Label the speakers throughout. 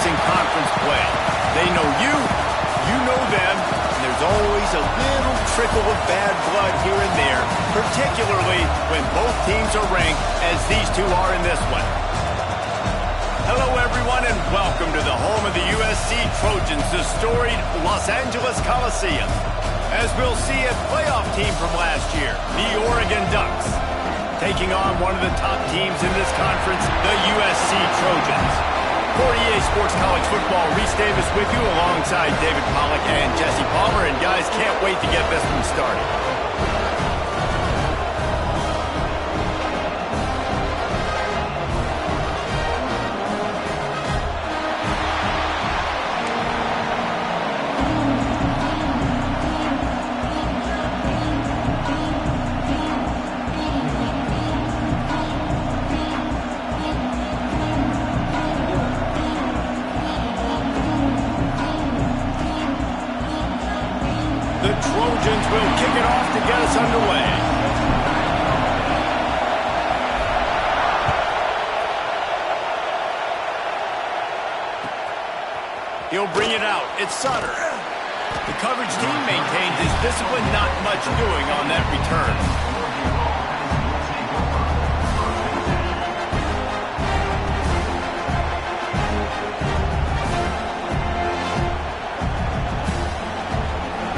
Speaker 1: in conference play. They know you, you know them, and there's always a little trickle of bad blood here and there, particularly when both teams are ranked as these two are in this one. Hello, everyone, and welcome to the home of the USC Trojans, the storied Los Angeles Coliseum. As we'll see, a playoff team from last year, the Oregon Ducks, taking on one of the top teams in this conference, the USC Trojans. For EA Sports College Football, Reese Davis with you alongside David Pollack and Jesse Palmer, and guys, can't wait to get this one started. The Trojans will kick it off to get us underway. He'll bring it out. It's Sutter. The coverage team maintains his discipline, not much doing on that return.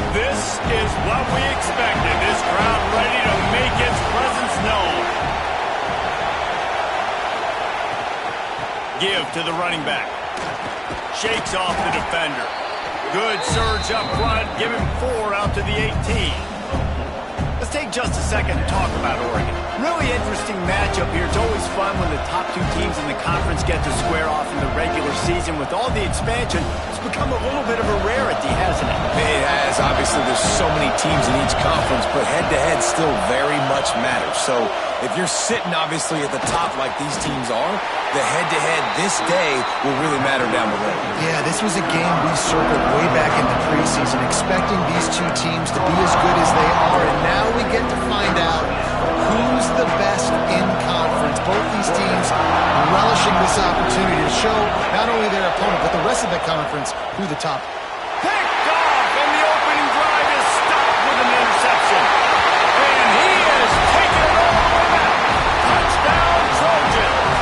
Speaker 1: This is what we expected. This crowd ready to make its presence known. Give to the running back. Shakes off the defender. Good surge up front. Give him 4 out to the 18. Let's take just a second to talk about Oregon. Really interesting matchup here. It's always fun when the top two teams in the conference get to square off in the regular season. With all the expansion, it's become a little bit of a rarity, hasn't it?
Speaker 2: It has. Obviously, there's so many teams in each conference, but head-to-head still very much matters. So if you're sitting, obviously, at the top like these teams are, the head-to-head this day will really matter down the road.
Speaker 3: Yeah, this was a game we circled way back in the preseason, expecting these two teams to be as good as they are, and now we get to find out who's the best in conference. Both these teams relishing this opportunity to show not only their opponent, but the rest of the conference who the top.
Speaker 1: Picked off, and the opening drive is stopped with an interception. And he is taking it all with him. Touchdown, Trojans.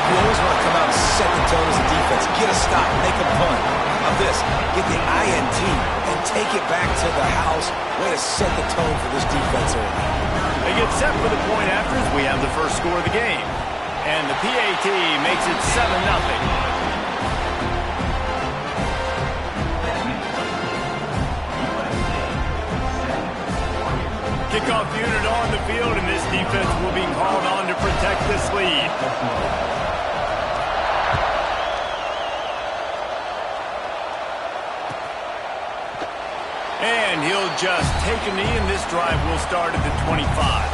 Speaker 2: You always want to come out and set the tone as a defense. Get a stop, make a punt. How about this? Get the INT and take it back to the house. Way to set the tone for this defense early.
Speaker 1: They get set for the point after as we have the first score of the game. And the PAT makes it 7-0. Kickoff unit on the field, and this defense will be called on to protect this lead. And he'll just take a knee, and this drive will start at the 25.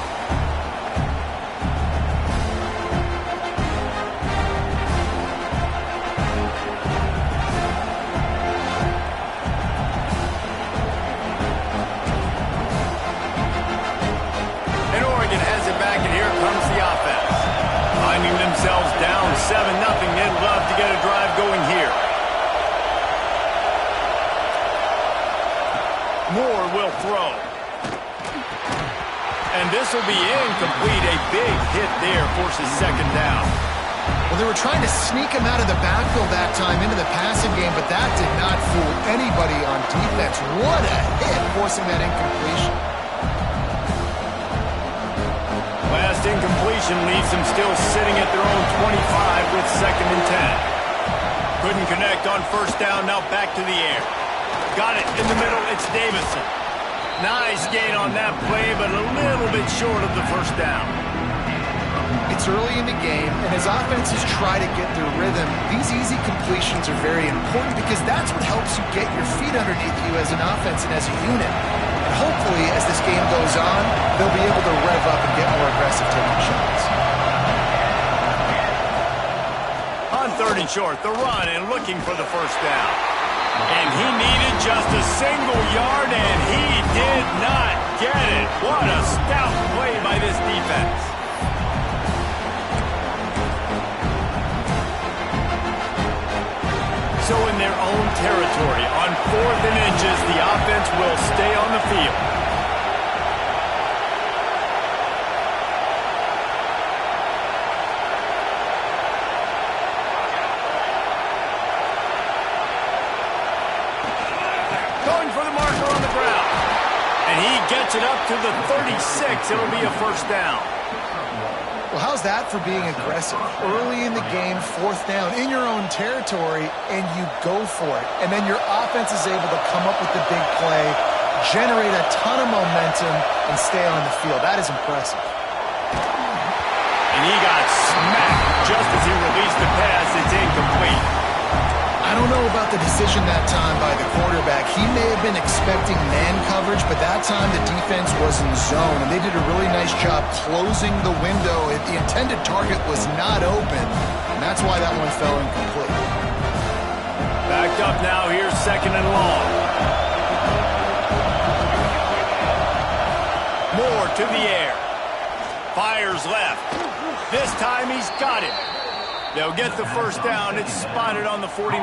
Speaker 1: And Oregon has it back, and here comes the offense. Finding themselves down 7-0, they'd love to get a drive going here. Moore will throw. And this will be incomplete. A big hit there forces second down.
Speaker 3: Well, they were trying to sneak him out of the backfield that time into the passing game, but that did not fool anybody on defense. What a hit, forcing that incompletion.
Speaker 1: Last incompletion leaves them still sitting at their own 25 with 2nd and 10. Couldn't connect on first down, now back to the air. Got it in the middle, it's Davison. Nice gain on that play, but a little bit short of the first down.
Speaker 3: It's early in the game, and as offenses try to get their rhythm, these easy completions are very important because that's what helps you get your feet underneath you as an offense and as a unit. And hopefully, as this game goes on, they'll be able to rev up and get more aggressive taking shots.
Speaker 1: On 3rd and short, the run and looking for the first down. And he needed just a single yard, and he did not get it. What a stout play by this defense. changes, the offense will stay on the field. Going for the marker on the ground. And he gets it up to the 36. It'll be a first down.
Speaker 3: Well, how's that for being aggressive? Early in the game, fourth down, in your own territory, and you go for it. And then your offense is able to come up with the big play, generate a ton of momentum, and stay on the field. That is impressive.
Speaker 1: And he got smacked just as he released the pass. It's incomplete.
Speaker 3: I don't know about the decision that time by the quarterback. He may have been expecting man coverage, but that time the defense was in zone, and they did a really nice job closing the window. The intended target was not open, and that's why that one fell incomplete.
Speaker 1: Backed up now. Here's second and long. Moore to the air. Fires left. This time he's got it. They'll get the first down. It's spotted on the 49.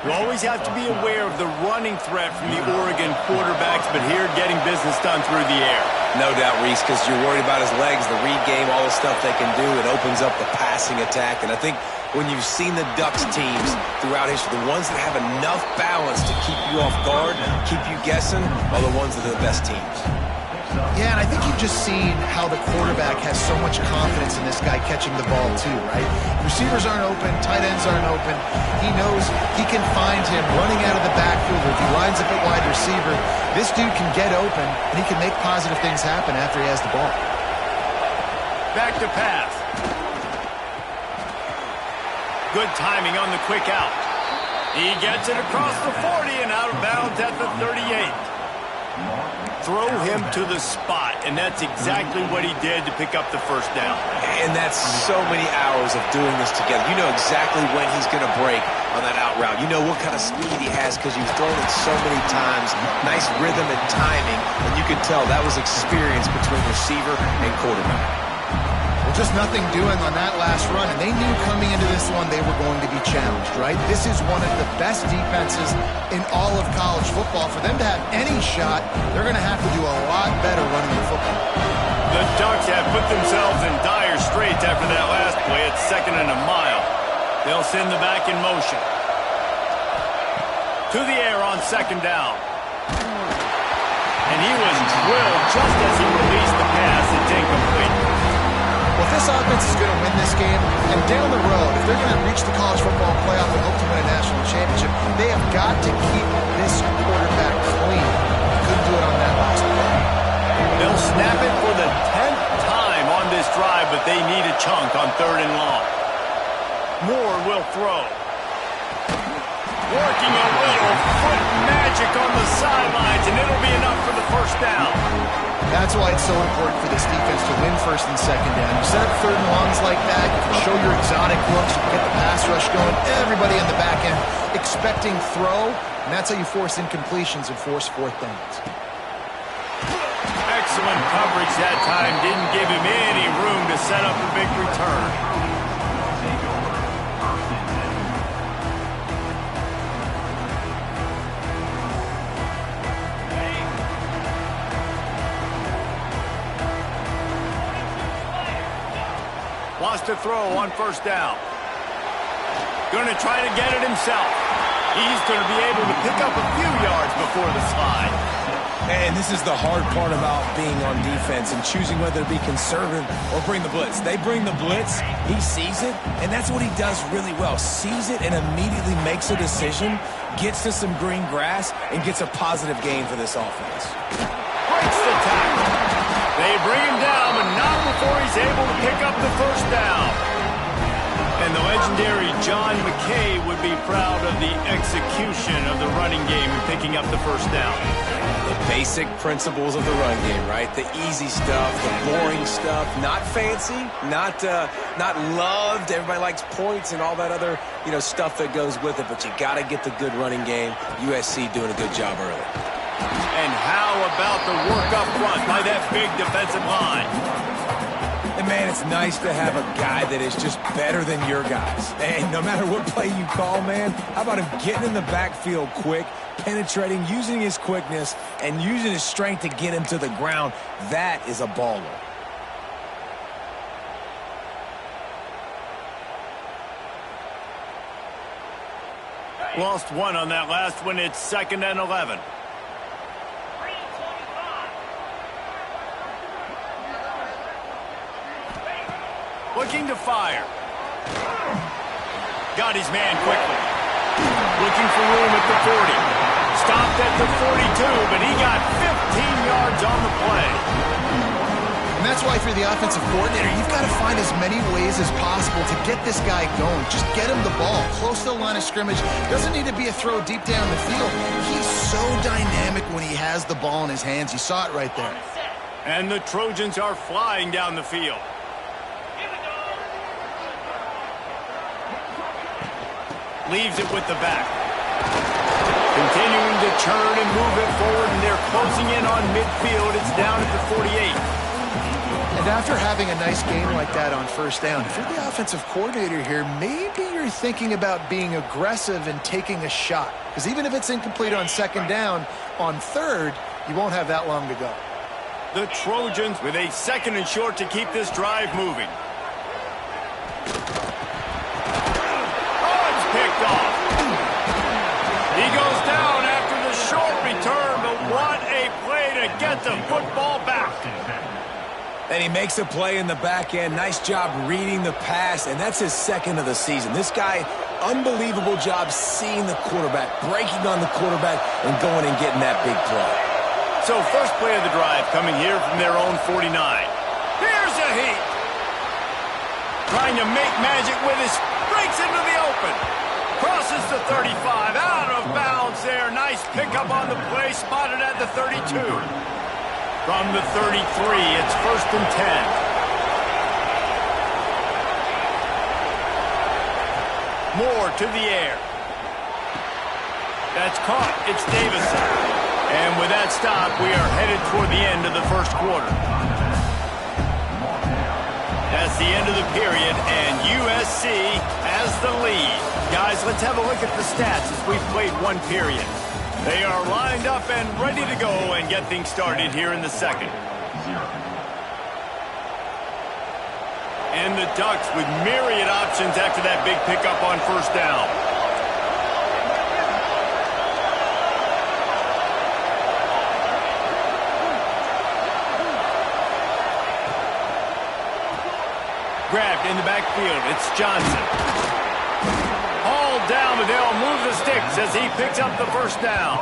Speaker 1: You always have to be aware of the running threat from the Oregon quarterbacks, but here getting business done through the air.
Speaker 2: No doubt, Reese, because you're worried about his legs, the read game, all the stuff they can do. It opens up the passing attack. And I think when you've seen the Ducks teams throughout history, the ones that have enough balance to keep you off guard, keep you guessing, are the ones that are the best teams.
Speaker 3: Yeah, and I think you've just seen how the quarterback has so much confidence in this guy catching the ball too, right? Receivers aren't open, tight ends aren't open. He knows he can find him running out of the backfield, or if he lines up at wide receiver, this dude can get open, and he can make positive things happen after he has the ball.
Speaker 1: Back to pass. Good timing on the quick out. He gets it across the 40 and out of bounds at the 38. Throw him to the spot, and that's exactly what he did to pick up the first down.
Speaker 2: And that's so many hours of doing this together. You know exactly when he's going to break on that out route. You know what kind of speed he has because you've thrown it so many times. Nice rhythm and timing, and you can tell that was experience between receiver and quarterback.
Speaker 3: Well, just nothing doing on that last run, and they knew coming into this one they were going to be challenged, right? This is one of the best defenses in all of college football. For them to have any shot, they're going to have to do a lot better running the football.
Speaker 1: The Ducks have put themselves in dire straits after that last play. It's second and a mile. They'll send the back in motion. To the air on second down. And he was drilled just as he released the pass. It's incomplete.
Speaker 3: Well, if this offense is going to win this game, and down the road, if they're going to reach the college football playoff and hope to win a national championship, they have got to keep this quarterback clean. Couldn't do it on that last play.
Speaker 1: They'll snap it for the 10th time on this drive, but they need a chunk on third and long. Moore will throw. Working a little foot magic on the sidelines, and it'll be enough for the first down.
Speaker 3: That's why it's so important for this defense to win first and second down. You set up third and longs like that, you can show your exotic looks, you can get the pass rush going, everybody on the back end expecting throw, and that's how you force incompletions and force fourth downs.
Speaker 1: Excellent coverage that time. Didn't give him any room to set up a big return. Wants to throw on first down. Going to try to get it himself. He's going to be able to pick up a few yards before the slide.
Speaker 2: And this is the hard part about being on defense and choosing whether to be conservative or bring the blitz. They bring the blitz, he sees it, and that's what he does really well. Sees it and immediately makes a decision, gets to some green grass, and gets a positive gain for this offense.
Speaker 1: Breaks the tackle. They bring him down, but not before he's able to pick up the first down. And the legendary John McKay would be proud of the execution of the running game and picking up the first down.
Speaker 2: The basic principles of the run game, right? The easy stuff, the boring stuff, not fancy, not loved. Everybody likes points and all that other, stuff that goes with it, but you got to get the good running game. USC doing a good job early.
Speaker 1: And how about the work up front by that big defensive line?
Speaker 2: And, man, it's nice to have a guy that is just better than your guys. And no matter what play you call, man, how about him getting in the backfield quick, penetrating, using his quickness, and using his strength to get him to the ground. That is a baller.
Speaker 1: Lost one on that last one. It's 2nd and 11. Looking to fire. Got his man quickly. Looking for room at the 40. Stopped at the 42, but he got 15 yards on the play.
Speaker 3: And that's why, if you're the offensive coordinator, you've got to find as many ways as possible to get this guy going. Just get him the ball close to the line of scrimmage. Doesn't need to be a throw deep down the field. He's so dynamic when he has the ball in his hands. You saw it right there.
Speaker 1: And the Trojans are flying down the field. Leaves it with the back. Continuing to churn and move it forward, and they're closing in on midfield. It's down at the 48.
Speaker 3: And after having a nice game like that on first down, if you're the offensive coordinator here, maybe you're thinking about being aggressive and taking a shot. Because even if it's incomplete on 2nd down, on 3rd, you won't have that long to go.
Speaker 1: The Trojans with a 2nd and short to keep this drive moving. Oh, it's picked off. He goes down after the short return, but what a play to get the football back.
Speaker 2: And he makes a play in the back end. Nice job reading the pass, and that's his 2nd of the season. This guy, unbelievable job seeing the quarterback, breaking on the quarterback, and going and getting that big play.
Speaker 1: So first play of the drive coming here from their own 49. Here's a heat. Trying to make magic with his, breaks into the open. Crosses the 35, out of bounds there. Nice pickup on the play, spotted at the 32. From the 33, it's 1st and 10. Moore to the air. That's caught. It's Davison. And with that stop, we are headed toward the end of the first quarter. That's the end of the period, and USC has the lead. Guys, let's have a look at the stats as we've played one period. They are lined up and ready to go and get things started here in the 2nd. And the Ducks with myriad options after that big pickup on first down. Grabbed in the backfield. It's Johnson. Hauled down, but they'll move the sticks as he picks up the first down.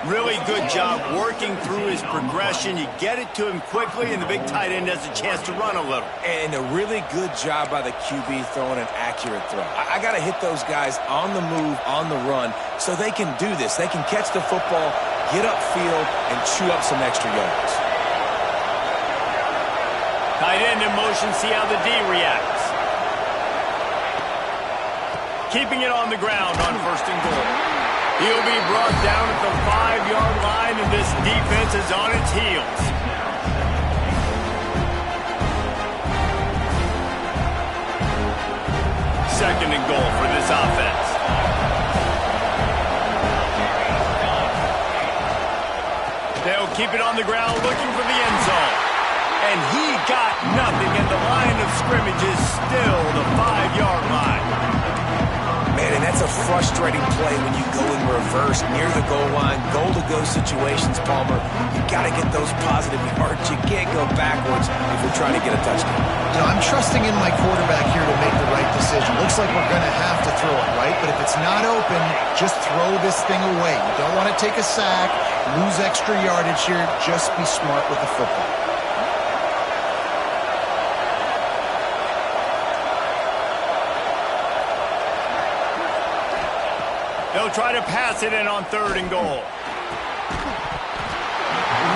Speaker 1: Really good job working through his progression. You get it to him quickly, and the big tight end has a chance to run a little.
Speaker 2: And a really good job by the QB throwing an accurate throw. I got to hit those guys on the move, on the run, so they can do this. They can catch the football, get upfield, and chew up some extra yards.
Speaker 1: Tight end in motion, see how the D reacts. Keeping it on the ground on 1st and goal. He'll be brought down at the 5-yard line, and this defense is on its heels. Second and goal for this offense. They'll keep it on the ground looking for the end zone. And he got nothing, and the line of scrimmage is still the 5-yard line.
Speaker 2: Man, and that's a frustrating play when you go in reverse near the goal line, goal-to-go situations, Palmer. You got to get those positive yards. You can't go backwards if you're trying to get a touchdown.
Speaker 3: You know, I'm trusting in my quarterback here to make the right decision. Looks like we're going to have to throw it, right? But if it's not open, just throw this thing away. You don't want to take a sack, lose extra yardage here. Just be smart with the football.
Speaker 1: They'll try to pass it in on 3rd and goal.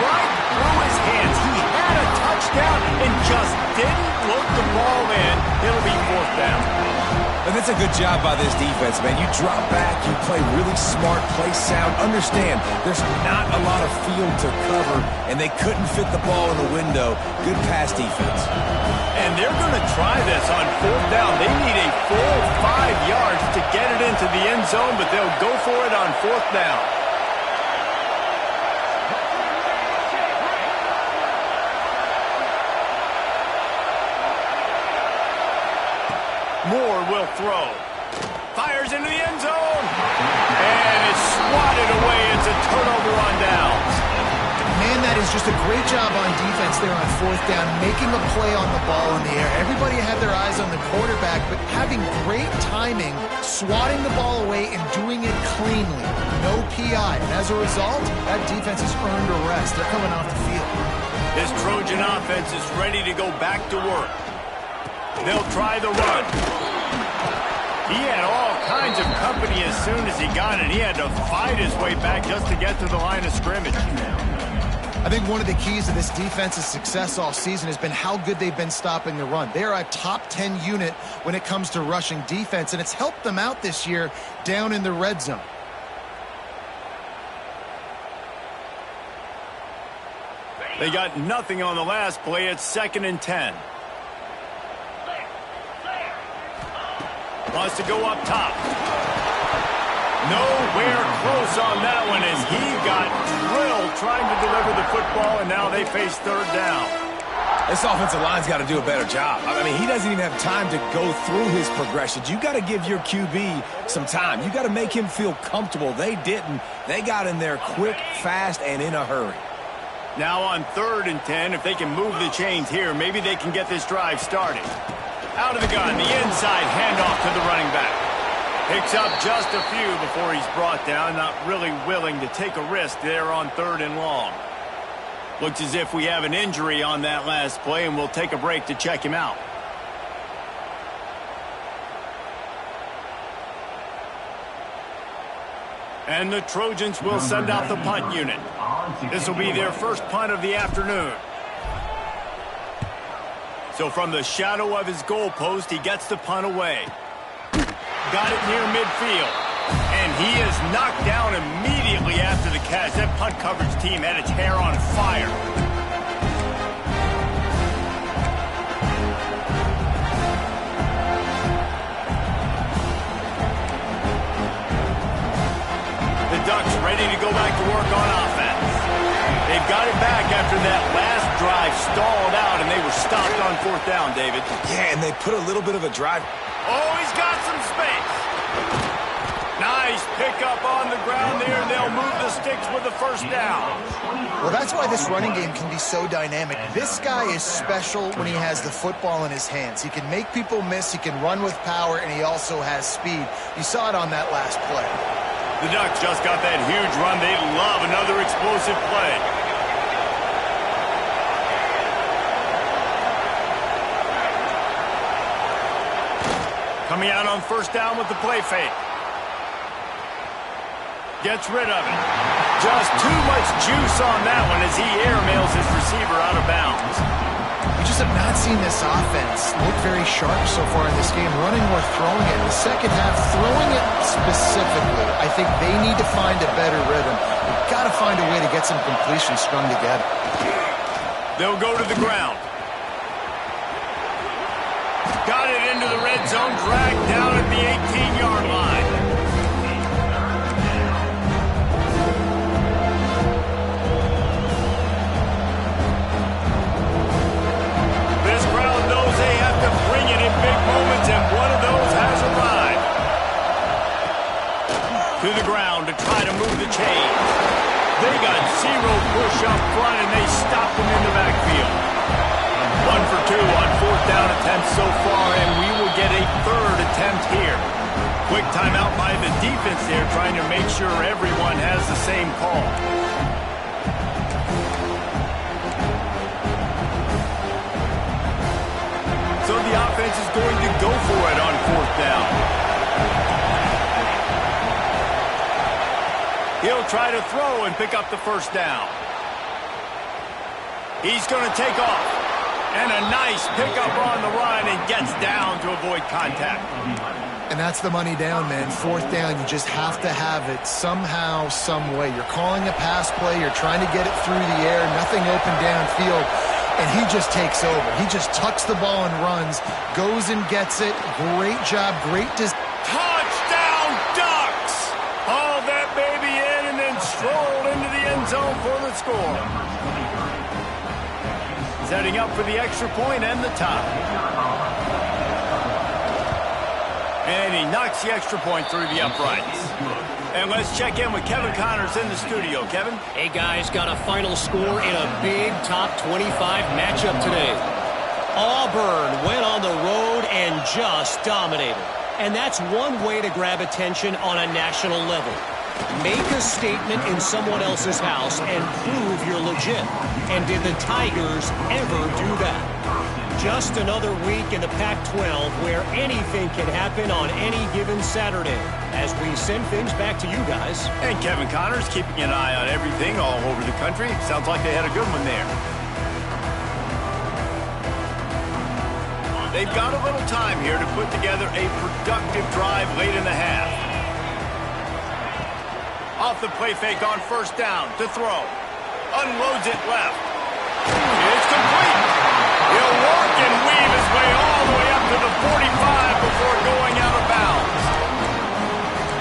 Speaker 1: Right through his hands. He had a touchdown and just didn't look the ball in. It'll be 4th down.
Speaker 2: And And it's a good job by this defense, man. You drop back, you play really smart, play sound. Understand, there's not a lot of field to cover, and they couldn't fit the ball in the window. Good pass defense.
Speaker 1: And they're going to try this on 4th down. They need a full 5 yards to get it into the end zone, but they'll go for it on 4th down. Moore will throw. Fires into the end zone. And it's swatted away. It's a turnover on downs.
Speaker 3: Man, that is just a great job on defense there on 4th down, making a play on the ball in the air. Everybody had their eyes on the quarterback, but having great timing, swatting the ball away and doing it cleanly. No PI. And as a result, that defense has earned a rest. They're coming off the field.
Speaker 1: This Trojan offense is ready to go back to work. They'll try the run. He had all kinds of company as soon as he got it. He had to fight his way back just to get to the line of scrimmage.
Speaker 3: I think one of the keys to this defense's success all season has been how good they've been stopping the run. They are a top 10 unit when it comes to rushing defense, and it's helped them out this year down in the red zone.
Speaker 1: They got nothing on the last play. It's 2nd and 10. Wants to go up top. Nowhere close on that one as he got drilled trying to deliver the football, and now they face 3rd down.
Speaker 2: This offensive line's got to do a better job. I mean, he doesn't even have time to go through his progressions. You got to give your QB some time. You got to make him feel comfortable. They didn't. They got in there quick, fast, and in a hurry.
Speaker 1: Now on 3rd and 10, if they can move the chains here, maybe they can get this drive started. Out of the gun, the inside handoff to the running back. Picks up just a few before he's brought down, not really willing to take a risk there on 3rd and long. Looks as if we have an injury on that last play, and we'll take a break to check him out. And the Trojans will send out the punt unit. This will be their first punt of the afternoon. So from the shadow of his goalpost, he gets the punt away. Got it near midfield. And he is knocked down immediately after the catch. That punt coverage team had its hair on fire. The Ducks ready to go back to work on offense. They've got it back after that last drive stalled out, and they were stopped on 4th down, David.
Speaker 2: Yeah, and they put a little bit of a drive.
Speaker 1: Oh, he's got some space. Nice pickup on the ground there, and they'll move the sticks with the 1st down.
Speaker 3: Well, that's why this running game can be so dynamic. This guy is special when he has the football in his hands. He can make people miss, he can run with power, and he also has speed. You saw it on that last play.
Speaker 1: The Ducks just got that huge run. They love another explosive play. Coming out on 1st down with the play fake. Gets rid of it. Just too much juice on that one as he airmails his receiver out of bounds.
Speaker 3: We just have not seen this offense look very sharp so far in this game, running or throwing it. In the second half, throwing it specifically, I think they need to find a better rhythm. We've got to find a way to get some completions strung together.
Speaker 1: They'll go to the ground. Got it into the red zone, dragged down at the 18-yard line. This crowd knows they have to bring it in big moments, and one of those has arrived. To the ground to try to move the chains. They got zero push up front, and they stopped them in the backfield. 1 for 2 on 4th down attempts so far, and we will get a 3rd attempt here. Quick timeout by the defense there, trying to make sure everyone has the same call. So the offense is going to go for it on 4th down. He'll try to throw and pick up the 1st down. He's going to take off. And a nice pickup on the run and gets down to avoid contact.
Speaker 3: And that's the money down, man. Fourth down, you just have to have it somehow, some way. You're calling a pass play. You're trying to get it through the air. Nothing open downfield. And he just takes over. He just tucks the ball and runs, goes and gets it. Great job. Great
Speaker 1: touchdown, Ducks! Hauled that baby in and then strolled into the end zone for the score. Setting up for the extra point and the tie. And he knocks the extra point through the uprights. And let's check in with Kevin Connors in the studio. Kevin?
Speaker 4: Hey, guys, got a final score in a big top 25 matchup today. Auburn went on the road and just dominated. And that's one way to grab attention on a national level. Make a statement in someone else's house and prove you're legit. And did the Tigers ever do that? Just another week in the Pac-12 where anything can happen on any given Saturday as we send things back to you guys.
Speaker 1: And Kevin Connors keeping an eye on everything all over the country. Sounds like they had a good one there. They've got a little time here to put together a productive drive late in the half. Off the play fake on first down to throw. Unloads it left. It's complete. He'll work and weave his way all the way up to the 45 before going out of bounds.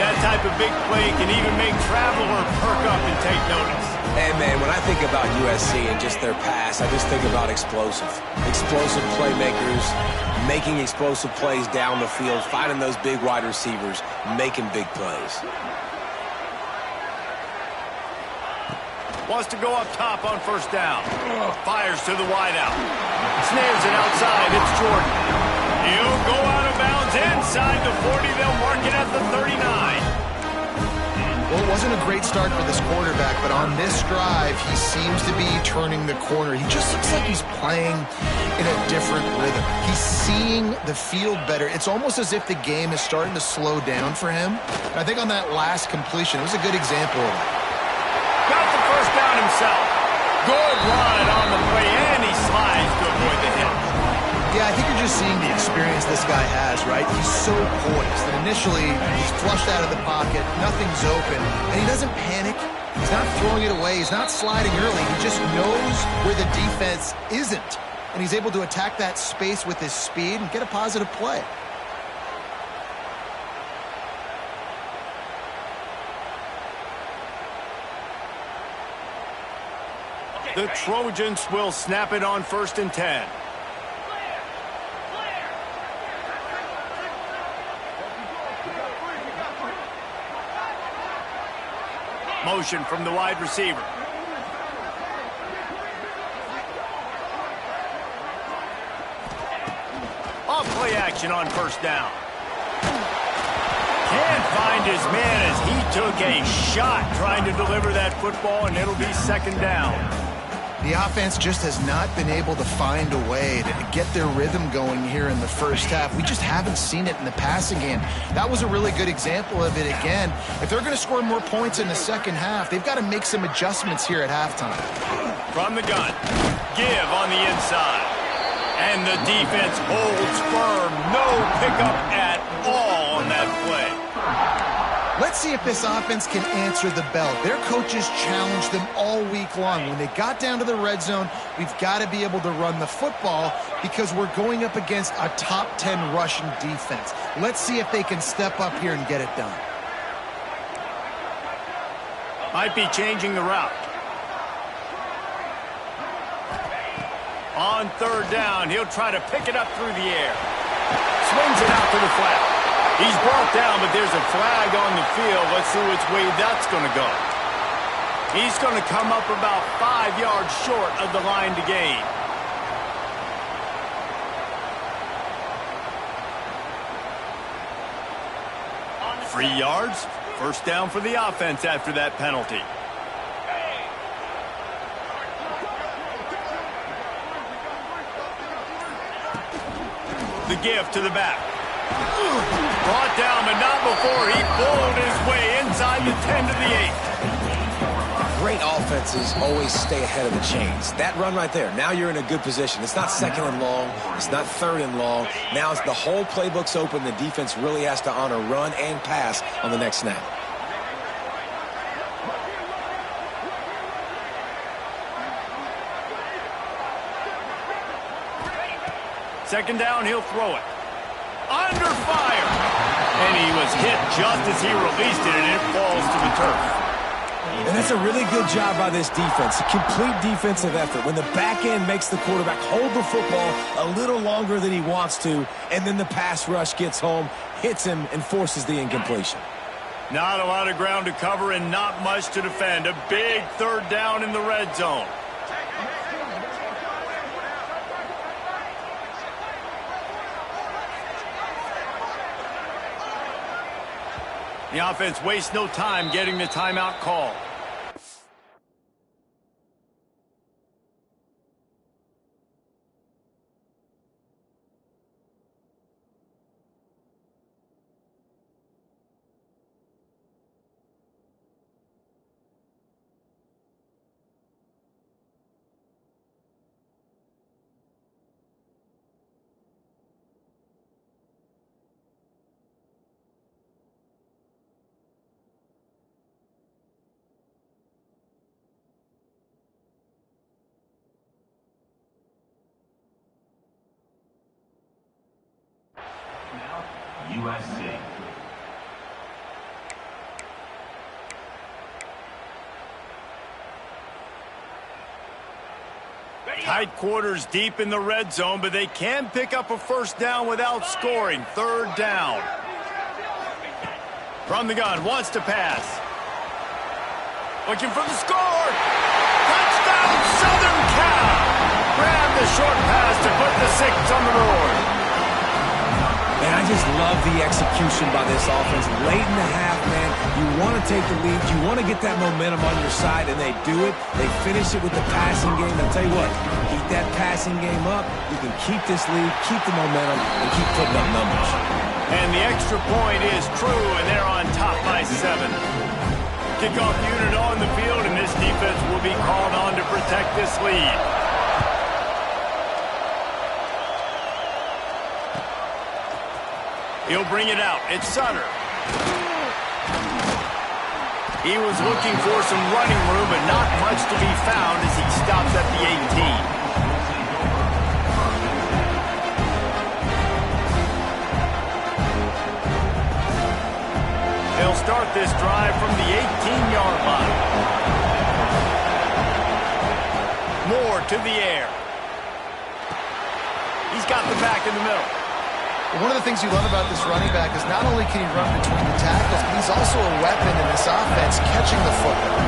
Speaker 1: That type of big play can even make Traveler perk up and take notice.
Speaker 2: And, man, when I think about USC and just their pass, I just think about explosive. Explosive playmakers, making explosive plays down the field, finding those big wide receivers, making big plays.
Speaker 1: Wants to go up top on first down. Fires to the wideout. Snares it outside. It's Jordan. He'll go out of bounds inside the 40. They'll mark it at the 39.
Speaker 3: Well, it wasn't a great start for this quarterback, but on this drive, he seems to be turning the corner. He just looks like he's playing in a different rhythm. He's seeing the field better. It's almost as if the game is starting to slow down for him. And I think on that last completion, it was a good example of that.
Speaker 1: Got the first down himself. Good run on the play, and he slides to avoid the hit.
Speaker 3: Yeah, I think you're just seeing the experience this guy has, right? He's so poised that initially he's flushed out of the pocket, nothing's open, and he doesn't panic. He's not throwing it away. He's not sliding early. He just knows where the defense isn't, and he's able to attack that space with his speed and get a positive play.
Speaker 1: The Trojans will snap it on 1st and 10. Motion from the wide receiver. Off play action on first down. Can't find his man as he took a shot trying to deliver that football, and it'll be 2nd down.
Speaker 3: The offense just has not been able to find a way to get their rhythm going here in the first half. We just haven't seen it in the passing game. That was a really good example of it again. If they're going to score more points in the second half, they've got to make some adjustments here at halftime.
Speaker 1: From the gun, give on the inside. And the defense holds firm. No pickup at all on that play.
Speaker 3: Let's see if this offense can answer the bell. Their coaches challenged them all week long. When they got down to the red zone, we've got to be able to run the football because we're going up against a top 10 rushing defense. Let's see if they can step up here and get it done.
Speaker 1: Might be changing the route. On 3rd down, he'll try to pick it up through the air. Swings it out to the flat. He's brought down, but there's a flag on the field. Let's see which way that's going to go. He's going to come up about 5 yards short of the line to gain. On 3 yards, first down for the offense after that penalty. The give to the back. Brought down, but not before he pulled his way inside the 10 to the 8.
Speaker 2: great offenses always stay ahead of the chains. That run right there, now you're in a good position. It's not second and long. It's not third and long. Now it's the whole playbook's open. The defense really has to honor run and pass on the next snap.
Speaker 1: Second down, he'll throw it. Under fire. And he was hit just as he released it, and it falls to the turf.
Speaker 2: And that's a really good job by this defense. A complete defensive effort. When the back end makes the quarterback hold the football a little longer than he wants to, and then the pass rush gets home, hits him, and forces the incompletion.
Speaker 1: Not a lot of ground to cover and not much to defend. A big third down in the red zone. The offense wastes no time getting the timeout call.
Speaker 5: USC.
Speaker 1: Tight quarters deep in the red zone, but they can pick up a first down without scoring. Third down. From the gun, wants to pass. Looking for the score. Touchdown, Southern Cal. Grab the short pass to put the 6 on the board.
Speaker 2: And I just love the execution by this offense. Late in the half, man, you want to take the lead. You want to get that momentum on your side, and they do it. They finish it with the passing game. I'll tell you what, keep that passing game up. You can keep this lead, keep the momentum, and keep putting up numbers.
Speaker 1: And the extra point is true, and they're on top by 7. Kickoff unit on the field, and this defense will be called on to protect this lead. He'll bring it out. It's Sutter. He was looking for some running room, but not much to be found as he stops at the 18. They'll start this drive from the 18-yard line. Moore to the air. He's got the back in the middle.
Speaker 3: One of the things you love about this running back is not only can he run between the tackles, but he's also a weapon in this offense, catching the football.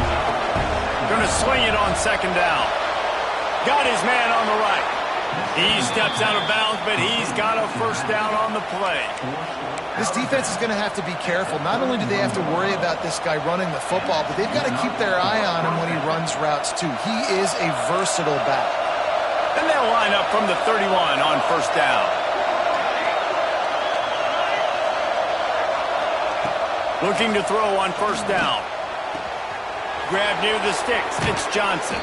Speaker 1: Going to swing it on second down. Got his man on the right. He steps out of bounds, but he's got a first down on the play.
Speaker 3: This defense is going to have to be careful. Not only do they have to worry about this guy running the football, but they've got to keep their eye on him when he runs routes, too. He is a versatile back.
Speaker 1: And they'll line up from the 31 on first down. Looking to throw on first down. Grab near the sticks. It's Johnson.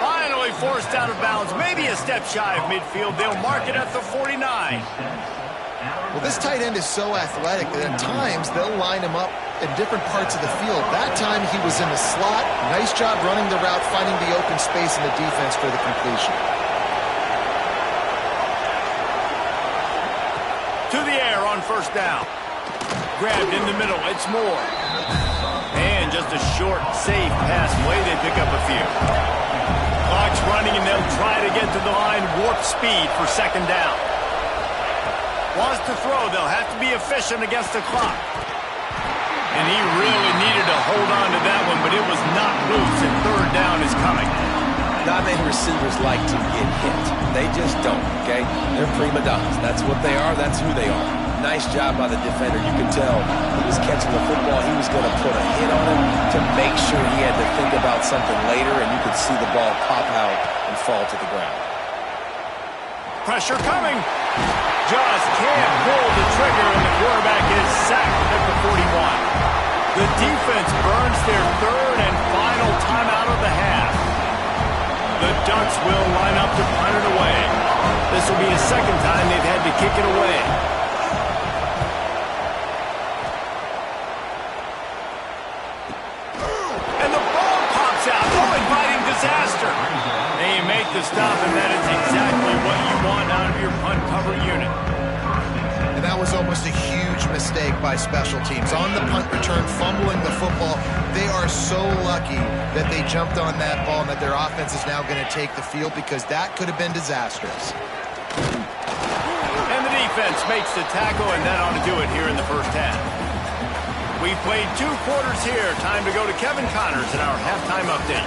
Speaker 1: Finally forced out of bounds. Maybe a step shy of midfield. They'll mark it at the 49.
Speaker 3: Well, this tight end is so athletic that at times they'll line him up in different parts of the field. That time he was in the slot. Nice job running the route, finding the open space in the defense for the completion.
Speaker 1: To the air on first down. Grabbed in the middle. It's Moore. And just a short, safe pass play. They pick up a few. Clock's running, and they'll try to get to the line. Warp speed for second down. Wants to throw. They'll have to be efficient against the clock. And he really needed to hold on to that one, but it was not loose, and third down is coming.
Speaker 2: Not many receivers like to get hit. They just don't, okay? They're prima donnas. That's what they are. That's who they are. Nice job by the defender. You could tell he was catching the football. He was going to put a hit on him to make sure he had to think about something later, and you could see the ball pop out and fall to the ground.
Speaker 1: Pressure coming. Just can't pull the trigger, and the quarterback is sacked at the 41. The defense burns their third and final timeout of the half. The Ducks will line up to punt it away. This will be the second time they've had to kick it away. And the ball pops out. Oh, inviting disaster. They make the stop, and that is exactly what you want out of your punt cover unit.
Speaker 3: And that was almost a huge mistake by special teams. On the punt return, fumbling the football, they are so lucky that they jumped on that ball and that their offense is now going to take the field, because that could have been disastrous.
Speaker 1: And the defense makes the tackle, and that ought to do it here in the first half. We've played 2 quarters here. Time to go to Kevin Connors in our halftime update.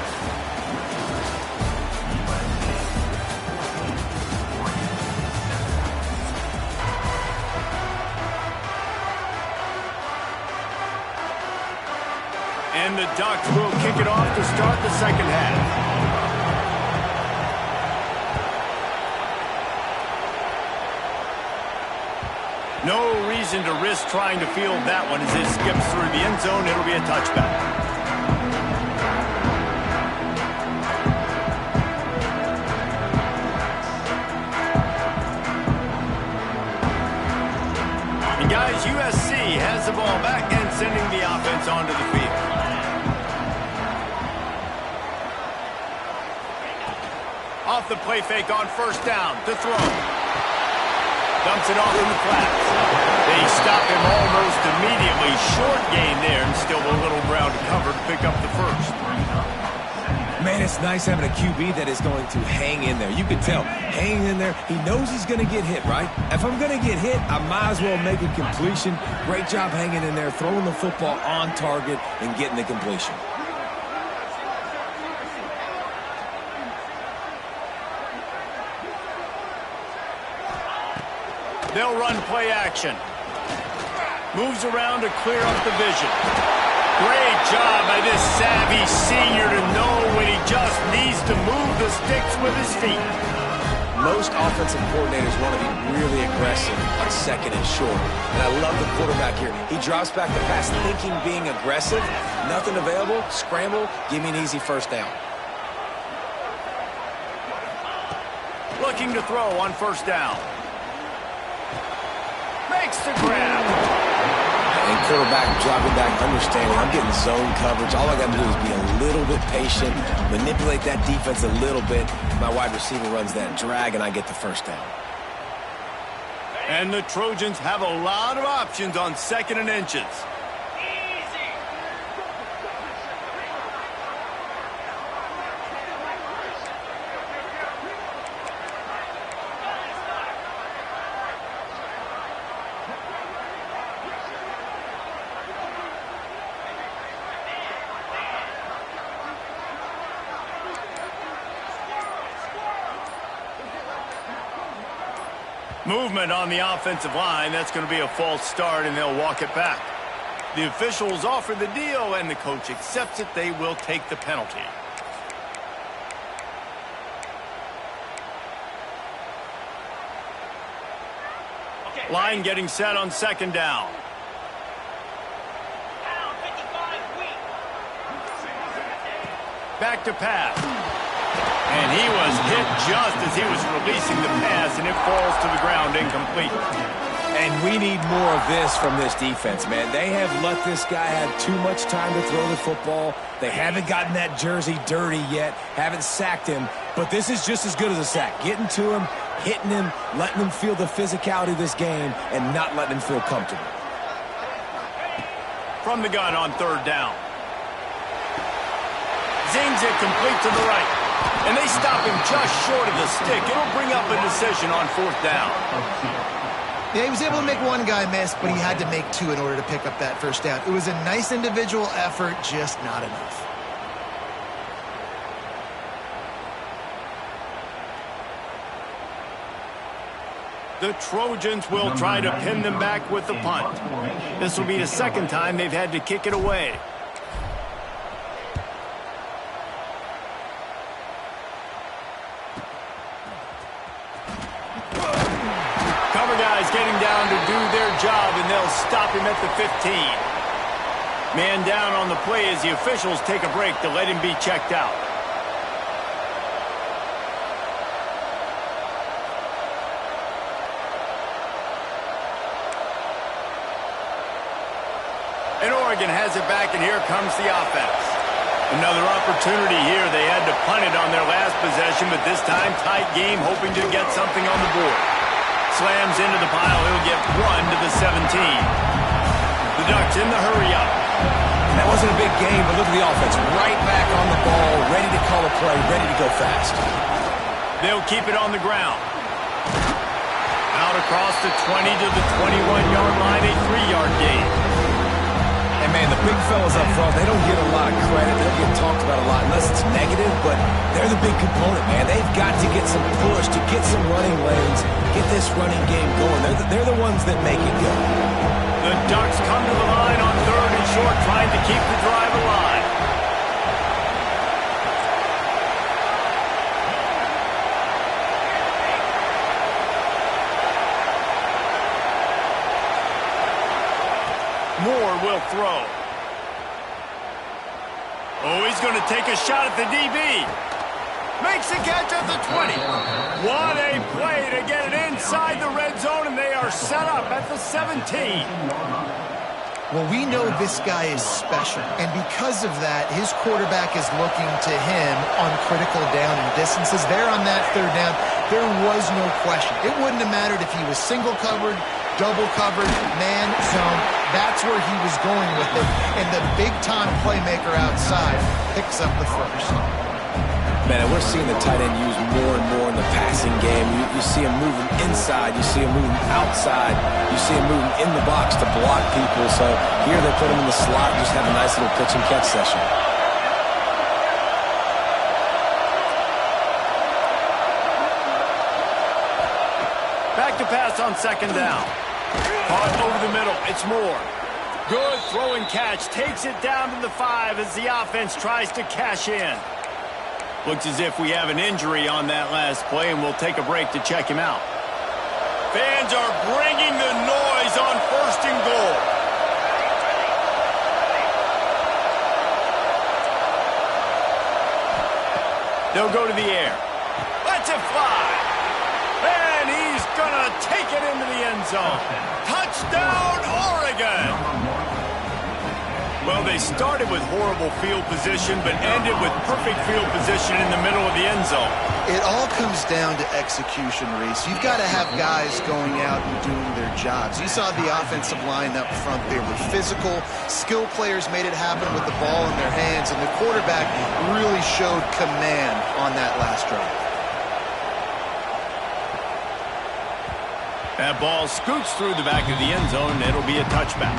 Speaker 1: And the Ducks will kick it off to start the second half. No reason to risk trying to field that one as it skips through the end zone. It'll be a touchback. And guys, USC has the ball back and sending the offense onto the field. Off the play fake on first down to throw. Dumps it off in the flats. They stop him almost immediately. Short gain there, and still a little ground to cover to pick up the first.
Speaker 2: Man, it's nice having a QB that is going to hang in there. You can tell, hanging in there, he knows he's going to get hit, right? If I'm going to get hit, I might as well make a completion. Great job hanging in there, throwing the football on target and getting the completion.
Speaker 1: They'll run play action. Moves around to clear up the vision. Great job by this savvy senior to know when he just needs to move the sticks with his feet.
Speaker 2: Most offensive coordinators want to be really aggressive on second and short. And I love the quarterback here. He drops back the pass thinking being aggressive. Nothing available. Scramble. Give me an easy first down.
Speaker 1: Looking to throw on first down. Makes the grab.
Speaker 2: And quarterback dropping back, understanding I'm getting zone coverage. All I got to do is be a little bit patient, manipulate that defense a little bit. My wide receiver runs that drag, and I get the first down.
Speaker 1: And the Trojans have a lot of options on second and inches. Movement on the offensive line. That's going to be a false start, and they'll walk it back. The officials offer the deal, and the coach accepts it. They will take the penalty. Line getting set on second down. Back to pass. And he was hit just as he was releasing the pass, and it falls to the ground incomplete.
Speaker 2: And we need more of this from this defense, man. They have let this guy have too much time to throw the football. They haven't gotten that jersey dirty yet, haven't sacked him. But this is just as good as a sack. Getting to him, hitting him, letting him feel the physicality of this game, and not letting him feel comfortable.
Speaker 1: From the gun on third down. Zings it complete to the right. And they stop him just short of the stick. It'll bring up a decision on fourth down.
Speaker 3: Yeah, he was able to make one guy miss, but he had to make 2 in order to pick up that first down. It was a nice individual effort, just not enough.
Speaker 1: The Trojans will try to pin them back with the punt. This will be the second time they've had to kick it away. Cover guys getting down to do their job, and they'll stop him at the 15. Man down on the play as the officials take a break to let him be checked out. And Oregon has it back, and here comes the offense. Another opportunity here. They had to punt it on their last possession, but this time tight game, hoping to get something on the board. Slams into the pile. He'll get 1 to the 17. The Ducks in the hurry up.
Speaker 2: That wasn't a big game, but look at the offense. Right back on the ball, ready to call a play, ready to go fast.
Speaker 1: They'll keep it on the ground. Out across the 20 to the 21-yard line, a 3-yard gain.
Speaker 2: And, man, the big fellas up front, they don't get a lot of credit. They don't get talked about a lot unless it's negative, but they're the big component, man. They've got to get some push, to get some running lanes, get this running game going. They're the ones that make it go.
Speaker 1: The Ducks come to the line on 3rd and short, trying to keep the drive alive. Moore will throw. Oh, he's going to take a shot at the DB. Makes the catch at the 20. What a play to get it inside the red zone, and they are set up at the 17.
Speaker 3: Well, we know this guy is special, and because of that, his quarterback is looking to him on critical down and distances. There on that 3rd down, there was no question. It wouldn't have mattered if he was single covered, double covered, man, zone. That's where he was going with it, and the big-time playmaker outside picks up the first.
Speaker 2: Man, and we're seeing the tight end used more and more in the passing game. You see him moving inside. You see him moving outside. You see him moving in the box to block people. So here they put him in the slot and just have a nice little pitch and catch session.
Speaker 1: Back to pass on 2nd down. Caught over the middle. It's Moore. Good throwing catch. Takes it down to the 5 as the offense tries to cash in. Looks as if we have an injury on that last play, and we'll take a break to check him out. Fans are bringing the noise on 1st and goal. They'll go to the air. Lets it fly. And he's going to take it into the end zone. Touchdown, Oregon! Well, they started with horrible field position, but ended with perfect field position in the middle of the end zone.
Speaker 3: It all comes down to execution, Reese. You've got to have guys going out and doing their jobs. You saw the offensive line up front. They were physical. Skill players made it happen with the ball in their hands, and the quarterback really showed command on that last drive.
Speaker 1: That ball scoots through the back of the end zone, and it'll be a touchback.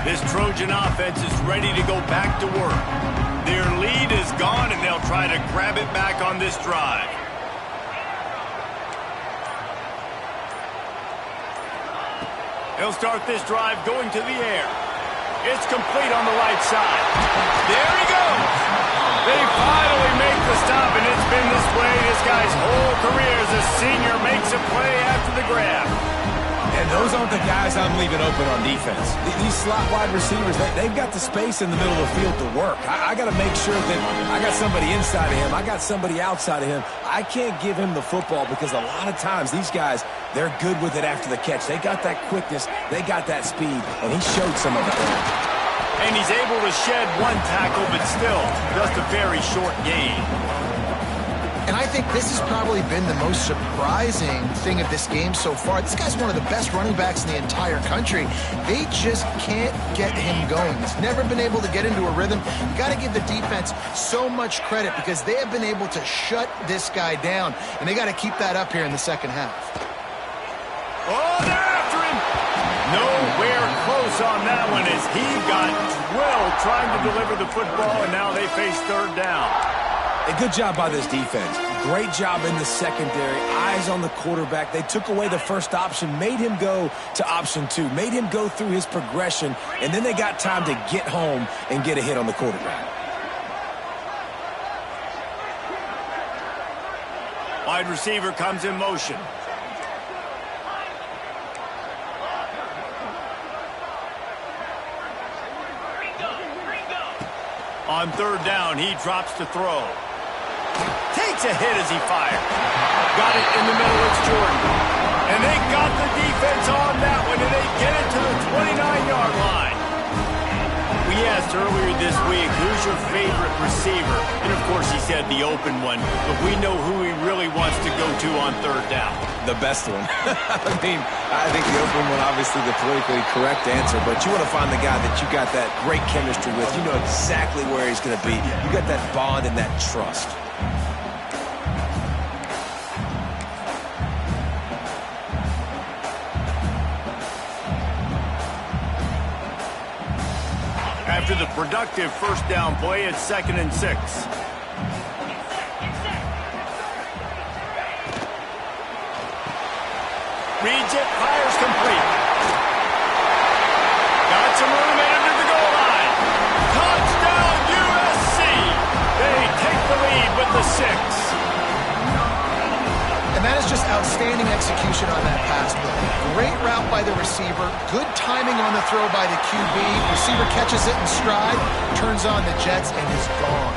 Speaker 1: This Trojan offense is ready to go back to work. Their lead is gone, and they'll try to grab it back on this drive. They'll start this drive going to the air. It's complete on the right side. There he goes. They finally make the stop, and it's been this way this guy's whole career as a senior makes a play after the grab.
Speaker 2: And those aren't the guys I'm leaving open on defense. These slot wide receivers, they've got the space in the middle of the field to work. I got to make sure that I got somebody inside of him. I got somebody outside of him. I can't give him the football because a lot of times these guys, they're good with it after the catch. They got that quickness. They got that speed, and he showed some of it.
Speaker 1: And he's able to shed 1 tackle, but still just a very short gain.
Speaker 3: And I think this has probably been the most surprising thing of this game so far. This guy's one of the best running backs in the entire country. They just can't get him going. He's never been able to get into a rhythm. You got to give the defense so much credit because they have been able to shut this guy down, and they got to keep that up here in the second half.
Speaker 1: Oh, they're after him. Nowhere close on that one as he got drilled trying to deliver the football, and now they face 3rd down.
Speaker 2: A good job by this defense. Great job in the secondary. Eyes on the quarterback. They took away the first option, made him go to option 2, made him go through his progression, and then they got time to get home and get a hit on the quarterback.
Speaker 1: Wide receiver comes in motion. On third down, he drops to throw. Takes a hit as he fired. Got it in the middle, it's Jordan. And they got the defense on that one, and they get it to the 29-yard line. We asked earlier this week, who's your favorite receiver? And, of course, he said the open one, but we know who he really wants to go to on third down.
Speaker 2: The best one. I mean, I think the open one, obviously the politically correct answer, but you want to find the guy that you got that great chemistry with. You know exactly where he's going to be. You got that bond and that trust.
Speaker 1: After the productive first down play, it's 2nd and 6. Reads it, fires complete. Got some room into the goal line. Touchdown, USC! They take the lead with the 6.
Speaker 3: And that is just outstanding execution on that pass play. Great route by the receiver. Good timing on the throw by the QB. Receiver catches it in stride, turns on the jets, and is gone.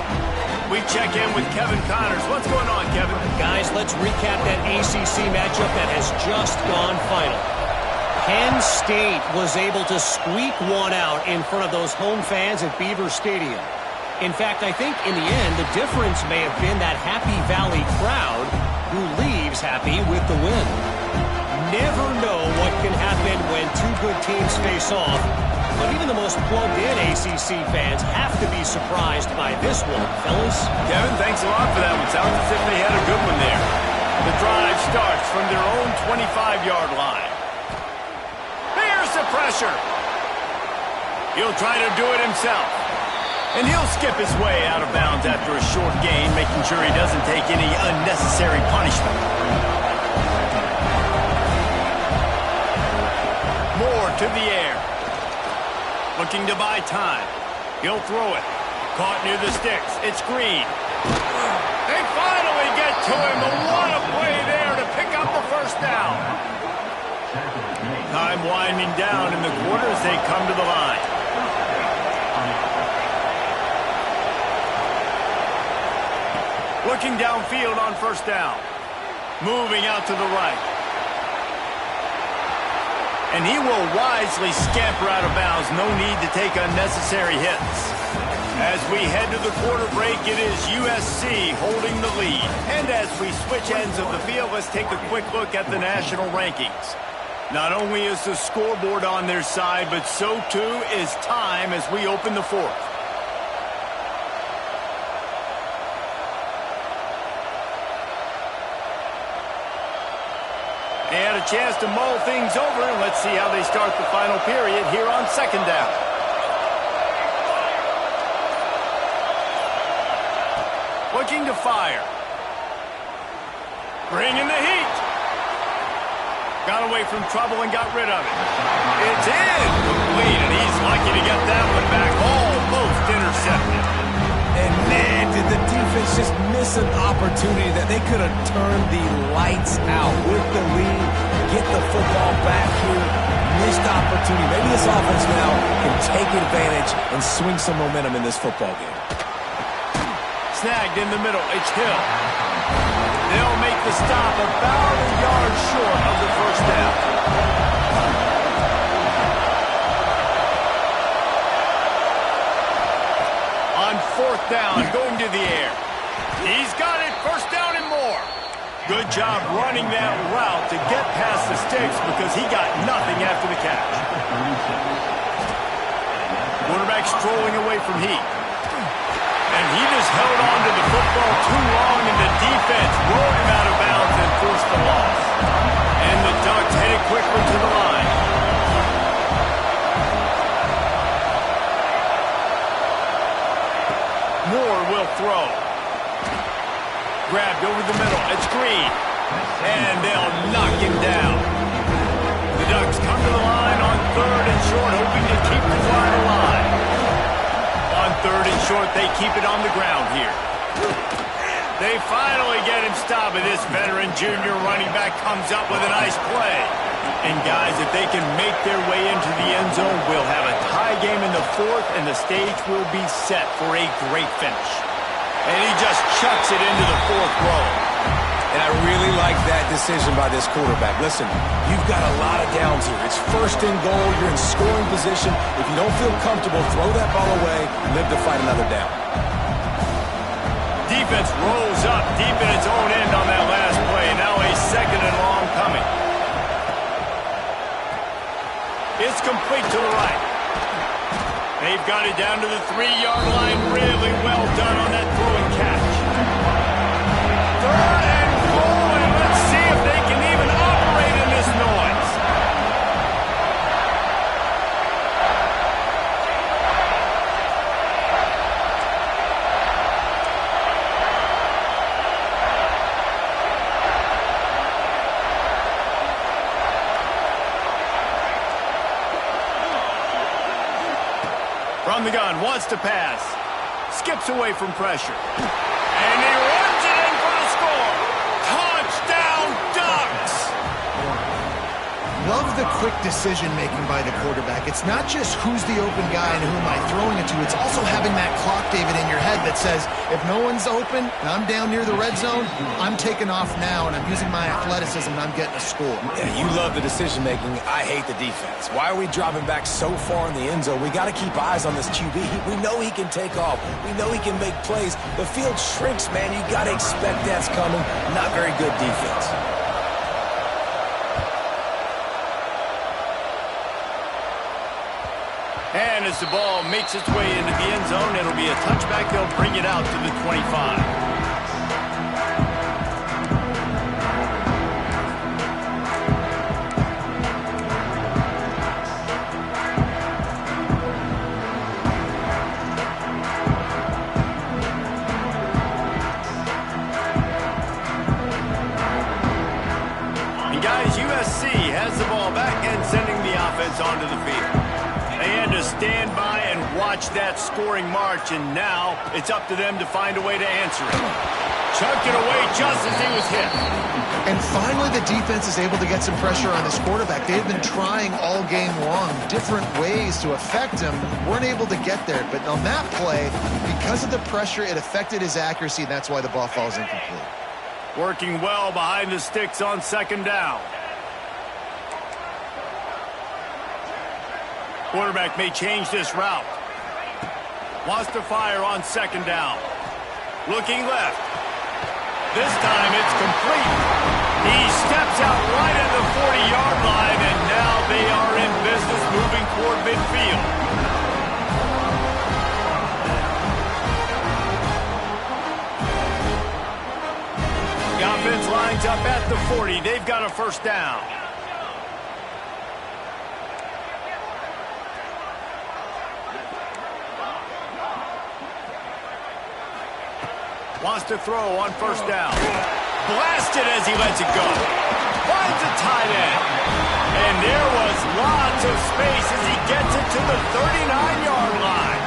Speaker 1: We check in with Kevin Connors. What's going on, Kevin?
Speaker 4: Guys, let's recap that ACC matchup that has just gone final. Penn State was able to squeak one out in front of those home fans at Beaver Stadium. In fact, I think in the end, the difference may have been that Happy Valley crowd who leaves happy with the win. Never know what can happen when two good teams face off, but even the most plugged-in ACC fans have to be surprised by this one, fellas.
Speaker 1: Kevin, thanks a lot for that one. Sounds as if they had a good one there. The drive starts from their own 25-yard line. Here's the pressure. He'll try to do it himself. And he'll skip his way out of bounds after a short gain, making sure he doesn't take any unnecessary punishment. Moore to the air. Looking to buy time. He'll throw it. Caught near the sticks. It's Green. They finally get to him. But what a play there to pick up the first down. Time winding down in the quarter as they come to the line. Looking downfield on first down. Moving out to the right. And he will wisely scamper out of bounds. No need to take unnecessary hits. As we head to the quarter break, it is USC holding the lead. And as we switch ends of the field, let's take a quick look at the national rankings. Not only is the scoreboard on their side, but so too is time as we open the fourth. And a chance to mull things over, and let's see how they start the final period here on second down. Looking to fire. Bringing the heat. Got away from trouble and got rid of it. It's incomplete, and he's lucky to get that one back. Almost intercepted.
Speaker 2: And man, did the defense just miss an opportunity that they could have turned the lights out with the lead, get the football back here. Missed opportunity. Maybe this offense now can take advantage and swing some momentum in this football game.
Speaker 1: Snagged in the middle. It's Hill. They'll make the stop about a yard short of the first down. On fourth down, going to the air. He's got it. First down and more. Good job running that route to get past the sticks because he got nothing after the catch. Quarterback strolling away from Heat. And he just held on to the football too long, and the defense rolled him out of bounds and forced the loss. And the Ducks headed quickly to the line. Moore will throw. Grabbed over the middle. take him down. The Ducks come to the line on 3rd and short, hoping to keep the drive alive. On 3rd and short, they keep it on the ground here. They finally get him stopped, and this veteran junior running back comes up with a nice play. And guys, if they can make their way into the end zone, we'll have a tie game in the 4th, and the stage will be set for a great finish. And he just chucks it into the 4th row.
Speaker 2: And I really like that decision by this quarterback. Listen, you've got a lot of downs here. It's 1st and goal. You're in scoring position. If you don't feel comfortable, throw that ball away, live to fight another down.
Speaker 1: Defense rolls up deep in its own end on that last play. Now a 2nd and long coming. It's complete to the right. They've got it down to the 3-yard line. Really well done on that throw and catch. 3rd and goal, and let's see if they can even operate in this noise. From the gun, wants to pass. Skips away from pressure. And he runs it in for the score. Touchdown, Ducks!
Speaker 3: Love the quick decision-making by the quarterback. It's not just who's the open guy and who am I throwing it to. It's also having that clock, David, in your head that says, if no one's open and I'm down near the red zone, I'm taking off now and I'm using my athleticism and I'm getting a score.
Speaker 2: Yeah, you love the decision-making. I hate the defense. Why are we dropping back so far in the end zone? We got to keep eyes on this QB. We know he can take off. We know he can make plays. The field shrinks, man. You got to expect that's coming. Not very good defense.
Speaker 1: And as the ball makes its way into the end zone, it'll be a touchback. They'll bring it out to the 25. And guys, USC has the ball back and sending the offense onto the field. They had to stand by and watch that scoring march, and now it's up to them to find a way to answer it. Chucked it away just as he was hit.
Speaker 3: And finally, the defense is able to get some pressure on this quarterback. They've been trying all game long different ways to affect him. Weren't able to get there, but on that play, because of the pressure, it affected his accuracy, and that's why the ball falls incomplete.
Speaker 1: Working well behind the sticks on 2nd down. Quarterback may change this route. Wants to fire on 2nd down. Looking left. This time it's complete. He steps out right at the 40-yard line, and now they are in business moving toward midfield. The offense lines up at the 40. They've got a 1st down. Wants to throw on 1st down. Blasted as he lets it go. Finds a tight end. And there was lots of space as he gets it to the 39-yard line.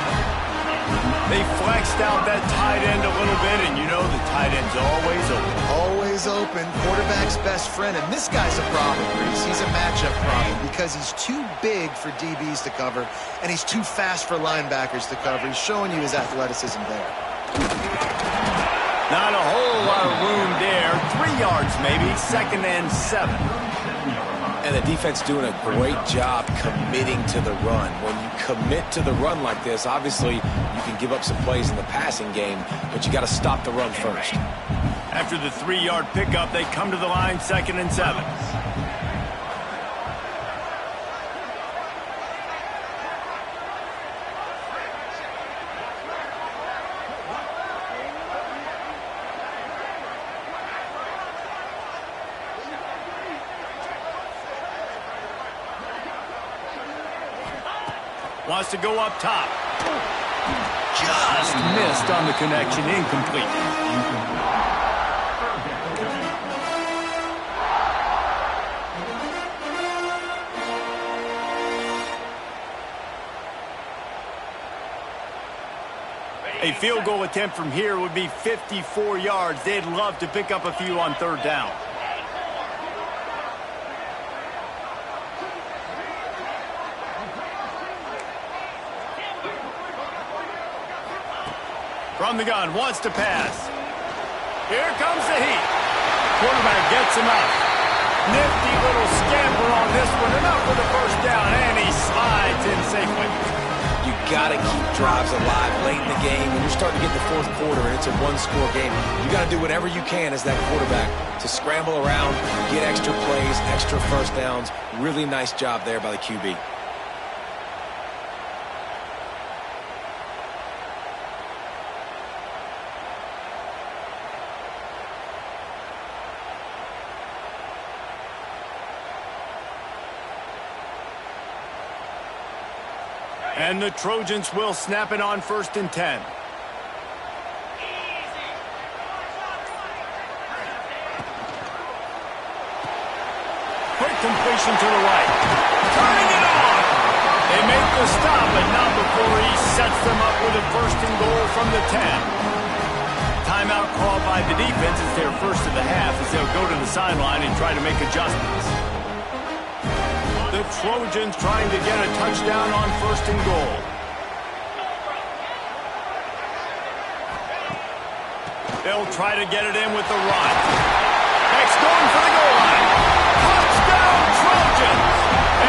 Speaker 1: They flexed out that tight end a little bit, and you know the tight end's always open.
Speaker 3: Always open. Quarterback's best friend. And this guy's a problem, Reese. He's a matchup problem because he's too big for DBs to cover, and he's too fast for linebackers to cover. He's showing you his athleticism there.
Speaker 1: Not a whole lot of room there. 3 yards maybe. 2nd and 7.
Speaker 2: And the defense doing a great job committing to the run. When you commit to the run like this, obviously you can give up some plays in the passing game, but you got to stop the run first.
Speaker 1: After the 3-yard pickup, they come to the line 2nd and 7. Wants to go up top. Just missed on the connection. Incomplete. A field goal attempt from here would be 54 yards. They'd love to pick up a few on third down. From the gun, wants to pass. Here comes the heat. Quarterback gets him up. Nifty little scamper on this one. Enough for the first down, and he slides in safely.
Speaker 2: You got to keep drives alive late in the game. When you're starting to get the fourth quarter and it's a one-score game, you got to do whatever you can as that quarterback to scramble around, get extra plays, extra first downs. Really nice job there by the QB.
Speaker 1: And the Trojans will snap it on 1st and 10. Quick completion to the right. Turning it on. They make the stop, but not before he sets them up with a 1st and goal from the 10. Timeout called by the defense. It's their first of the half as they'll go to the sideline and try to make adjustments. The Trojans trying to get a touchdown on 1st and goal. They'll try to get it in with the run. Next going for the goal line. Touchdown Trojans!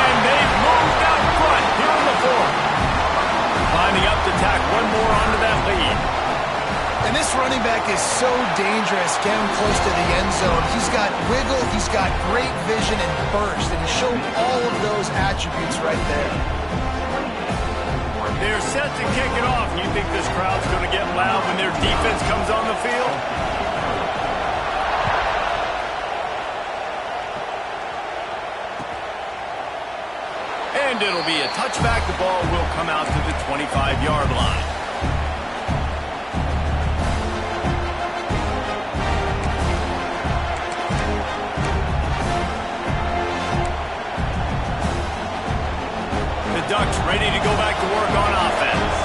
Speaker 1: And they've moved out front here in the 4th. Lining up to tack one more onto that lead.
Speaker 3: And this running back is so dangerous down close to the end zone. He's got wiggle, he's got great vision and burst, and he showed all of those attributes right there.
Speaker 1: They're set to kick it off. You think this crowd's going to get loud when their defense comes on the field? And it'll be a touchback. The ball will come out to the 25-yard line. Ducks ready to go back to work on offense.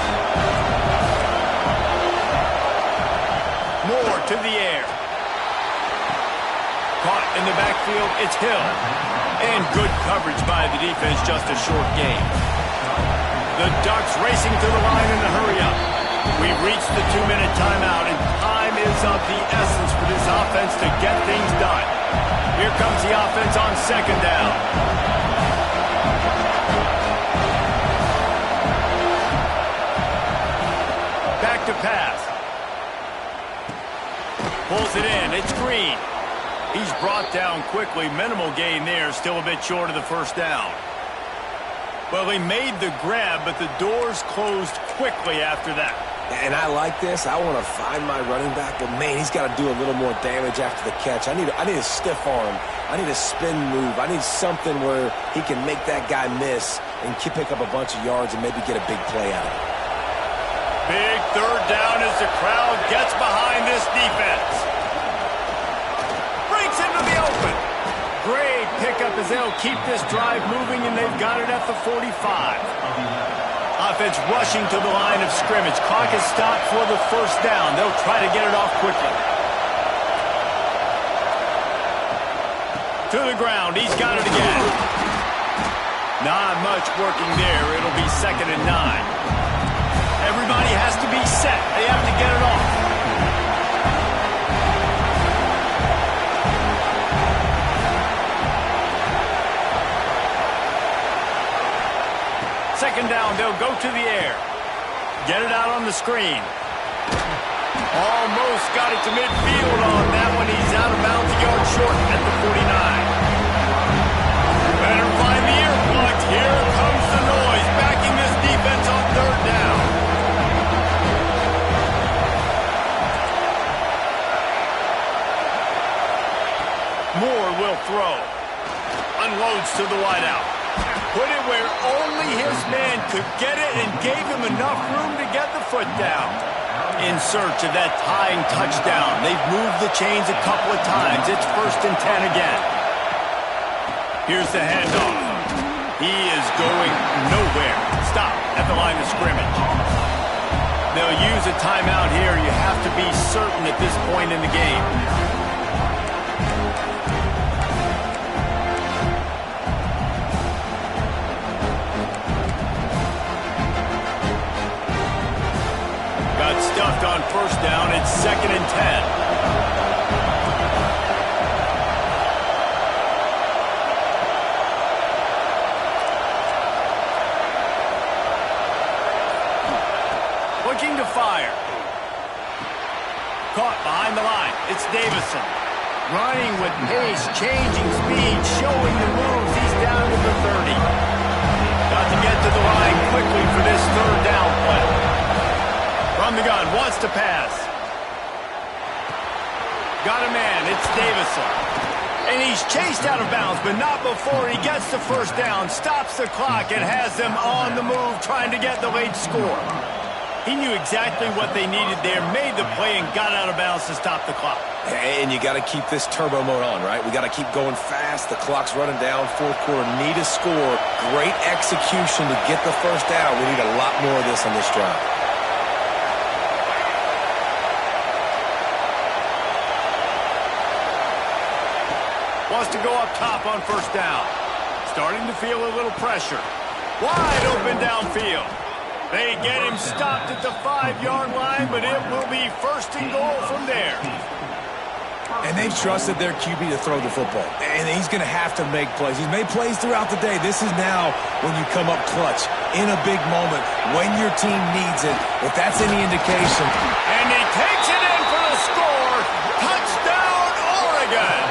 Speaker 1: Moore to the air. Caught in the backfield, it's Hill. And good coverage by the defense, just a short game. The Ducks racing to the line in a hurry-up. We've reached the 2-minute timeout, and time is of the essence for this offense to get things done. Here comes the offense on 2nd down. To pass. Pulls it in. It's Green. He's brought down quickly. Minimal gain there. Still a bit short of the 1st down. Well, he made the grab, but the doors closed quickly after that.
Speaker 2: And I like this. I want to find my running back, but man, he's got to do a little more damage after the catch. I need a stiff arm. I need a spin move. I need something where he can make that guy miss and pick up a bunch of yards and maybe get a big play out of it.
Speaker 1: Big 3rd down as the crowd gets behind this defense. Breaks into the open. Great pickup as they'll keep this drive moving, and they've got it at the 45. Offense rushing to the line of scrimmage. Clock is stopped for the 1st down. They'll try to get it off quickly. To the ground. He's got it again. Not much working there. It'll be 2nd and 9. Everybody has to be set. They have to get it off. Second down, they'll go to the air. Get it out on the screen. Almost got it to midfield on that one. He's out of bounds, a yard short at the 49. Better find the earplugs. Here comes the noise, backing this defense on 3rd down. Moore will throw. Unloads to the wideout. Put it where only his man could get it and gave him enough room to get the foot down. In search of that tying touchdown. They've moved the chains a couple of times. It's 1st and 10 again. Here's the handoff. He is going nowhere. Stop at the line of scrimmage. They'll use a timeout here. You have to be certain at this point in the game. Got stuffed on first down. It's 2nd and 10. Looking to fire. Caught behind the line. It's Davison. Running with pace, changing speed, showing the moves. He's down to the 30. Got to get to the line quickly for this 3rd down play. From the gun, wants to pass. Got a man. It's Davison. And he's chased out of bounds, but not before he gets the 1st down, stops the clock, and has them on the move trying to get the late score. He knew exactly what they needed there, made the play, and got out of bounds to stop the clock.
Speaker 2: And you got to keep this turbo mode on, right? We got to keep going fast. The clock's running down. 4th quarter, need a score. Great execution to get the 1st down. We need a lot more of this on this drive.
Speaker 1: Wants to go up top on 1st down. Starting to feel a little pressure. Wide open downfield. They get him stopped at the 5-yard line, but it will be 1st and goal from there.
Speaker 2: And they've trusted their QB to throw the football. And he's going to have to make plays. He's made plays throughout the day. This is now when you come up clutch, in a big moment, when your team needs it. If that's any indication.
Speaker 1: And he takes it in for the score. Touchdown, Oregon.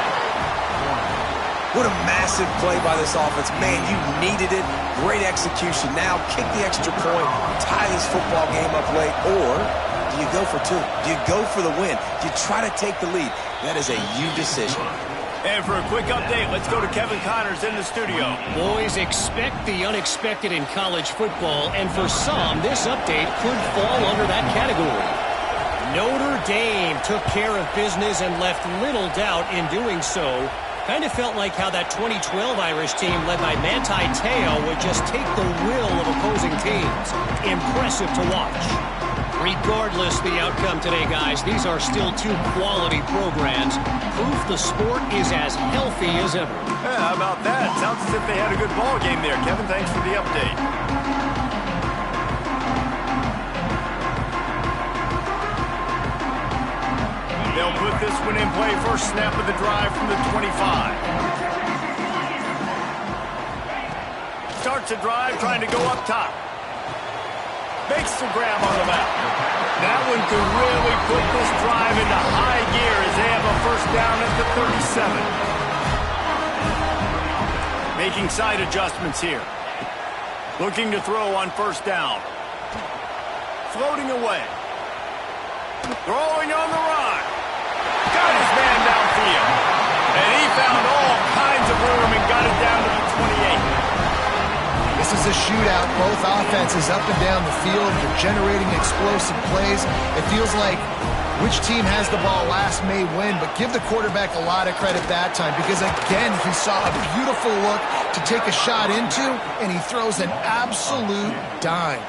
Speaker 2: What a massive play by this offense. Man, you needed it. Great execution. Now kick the extra point, tie this football game up late, or do you go for 2? Do you go for the win? Do you try to take the lead? That is a you decision.
Speaker 1: And for a quick update, let's go to Kevin Connors in the studio.
Speaker 4: Boys, expect the unexpected in college football, and for some, this update could fall under that category. Notre Dame took care of business and left little doubt in doing so. Kind of felt like how that 2012 Irish team led by Manti Te'o would just take the will of opposing teams. Impressive to watch. Regardless the outcome today, guys, these are still 2 quality programs. Proof the sport is as healthy as ever.
Speaker 1: Yeah, how about that? Sounds as if they had a good ball game there. Kevin, thanks for the update. They'll put this one in play. First snap of the drive from the 25. Starts a drive trying to go up top. Makes the grab on the back. That one could really put this drive into high gear as they have a 1st down at the 37. Making side adjustments here. Looking to throw on 1st down. Floating away. Throwing on the run. Got his man downfield. And he found all kinds of room and got it down to the 28.
Speaker 3: This is a shootout. Both offenses up and down the field. They're generating explosive plays. It feels like which team has the ball last may win, but give the quarterback a lot of credit that time because, again, he saw a beautiful look to take a shot into, and he throws an absolute dime.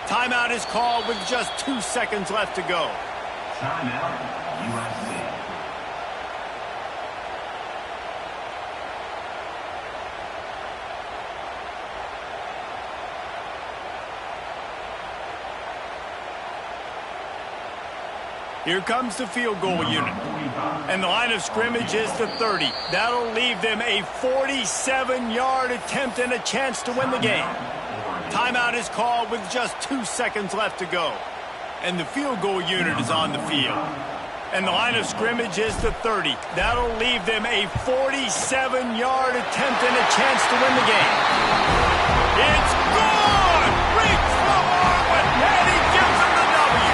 Speaker 1: Timeout is called with just 2 seconds left to go.
Speaker 5: Timeout, USA.
Speaker 1: Here comes the field goal unit. And the line of scrimmage is the 30. That'll leave them a 47-yard attempt and a chance to win the game. Timeout is called with just 2 seconds left to go. And the field goal unit is on the field. And the line of scrimmage is the 30. That'll leave them a 47-yard attempt and a chance to win the game. It's good! Reach the Harwood, and he gives them the W.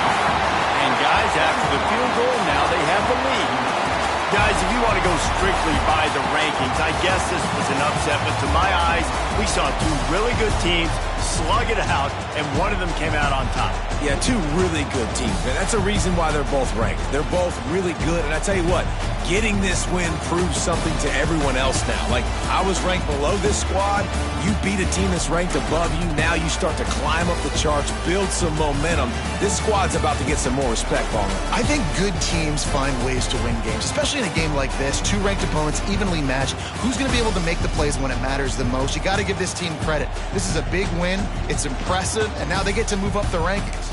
Speaker 1: And guys, after the field goal, now they have the lead. Guys, if you want to go strictly by the rankings, I guess this was an upset, but to my eyes, we saw 2 really good teams slug it out, and one of them came out on top.
Speaker 2: Yeah, two really good teams, and that's a reason why they're both ranked. They're both really good, and I tell you what, getting this win proves something to everyone else now. Like, I was ranked below this squad. You beat a team that's ranked above you. Now you start to climb up the charts, build some momentum. This squad's about to get some more respect, Ballmer.
Speaker 3: I think good teams find ways to win games, especially in a game like this. Two ranked opponents, evenly matched. Who's going to be able to make the plays when it matters the most? You got to give this team credit. This is a big win. It's impressive, and now they get to move up the rankings.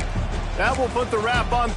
Speaker 1: That will put the wrap on